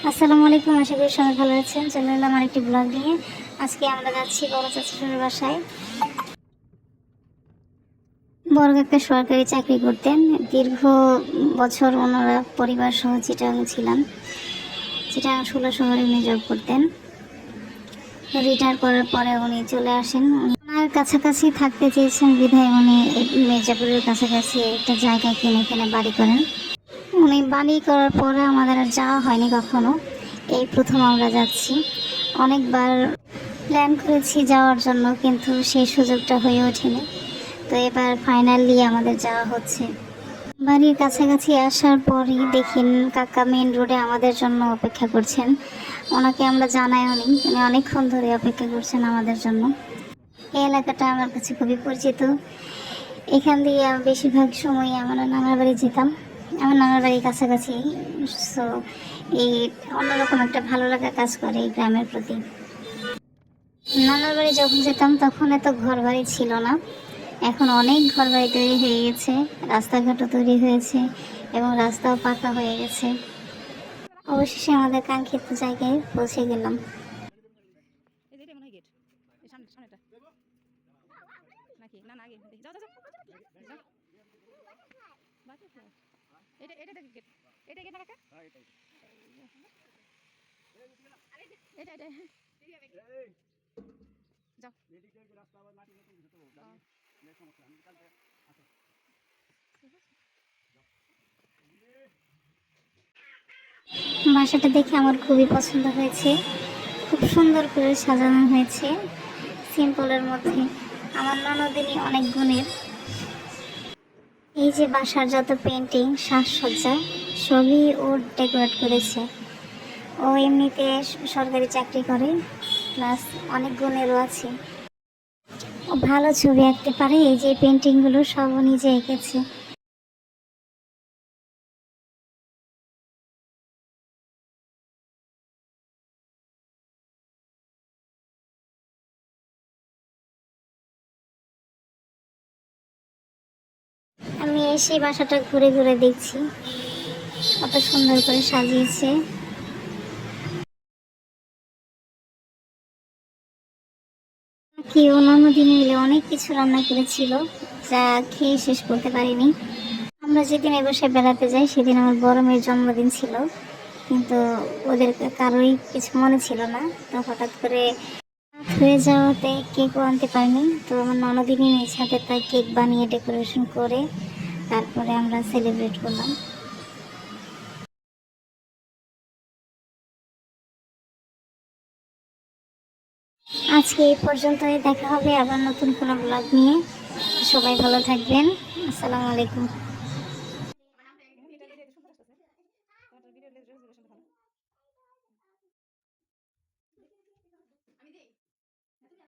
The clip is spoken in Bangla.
আসসালামু আলাইকুম, আশা করি সবাই ভালো আছেন। চলে এলাম আরেকটি ব্লগ নিয়ে। আজকে আমরা যাচ্ছি বড় চাচুর বাসায়। বড় কাকা সরকারি চাকরি করতেন, দীর্ঘ বছর ওনারা পরিবার সহ চিটাগাং ছিলেন। চিটাগাং 16 শহরে উনি জব করতেন। রিটায়ার করার পরে উনি চলে আসেন। ওনার কাছাকাছি থাকতে চেয়েছেন বিধায় উনি মির্জাপুরের কাছাকাছি একটা জায়গা কিনে বাড়ি করেন। উনি বাড়ি করার পরে আমাদের আর যাওয়া হয়নি কখনো, এই প্রথম আমরা যাচ্ছি। অনেকবার প্ল্যান করেছি যাওয়ার জন্য, কিন্তু সেই সুযোগটা হয়ে ওঠেনি। তো এবার ফাইনালি আমাদের যাওয়া হচ্ছে। বাড়ির কাছাকাছি আসার পরই দেখি কাকা মেন রোডে আমাদের জন্য অপেক্ষা করছেন। ওনাকে আমরা জানাইও নি, উনি অনেকক্ষণ ধরে অপেক্ষা করছেন আমাদের জন্য। এই এলাকাটা আমার কাছে খুবই পরিচিত। এখান দিয়ে বেশিরভাগ সময় আমার নানার বাড়ি যেতাম। আমার নানার বাড়ির কাছাকাছি, সো এই অন্যরকম একটা ভালো লাগা কাজ করে এই গ্রামের প্রতি। নানার বাড়ি যখন যেতাম তখন এত ঘর বাড়ি ছিল না, এখন অনেক ঘর বাড়ি তৈরি হয়ে গেছে, রাস্তাঘাটও তৈরি হয়েছে এবং রাস্তাও পাকা হয়ে গেছে। অবশেষে আমাদের কাঙ্ক্ষিত জায়গায় পৌঁছে গেলাম। বাসাটা দেখে আমার খুবই পছন্দ হয়েছে, খুব সুন্দর করে সাজানো হয়েছে সিম্পলের মধ্যে। আমার ননদিনী অনেক গুণের। এই যে বাসার যত পেন্টিং সাজসজ্জা সবই ও ডেকোরেট করেছে। ও এমনিতে সরকারি চাকরি করে, প্লাস অনেক গুণেরও আছে। ও ভালো ছবি আঁকতে পারে। এই যে পেন্টিংগুলো সব ও নিজে এঁকেছে। আমি এসে বাসাটা ঘুরে ঘুরে দেখছি, কত সুন্দর করে সাজিয়েছে। কি অন্যান্য দিনে মিলে অনেক কিছু রান্না করেছিল, যা খেয়ে শেষ করতে পারিনি। আমরা যেদিন এ বাসায় বেড়াতে যাই সেদিন আমার বড় মেয়ের জন্মদিন ছিল, কিন্তু ওদের কারোই কিছু মনে ছিল না। তো হঠাৎ করে হয়ে যাওয়াতে কেকও আনতে পারিনি। তো আমার ননদিনই নিজ হাতে তাই কেক বানিয়ে ডেকোরেশন করে তারপরে আমরা সেলিব্রেট করলাম। আজকে এই পর্যন্তই, দেখা হবে আবার নতুন কোনো ব্লগ নিয়ে। সবাই ভালো থাকবেন। আসসালামু আলাইকুম।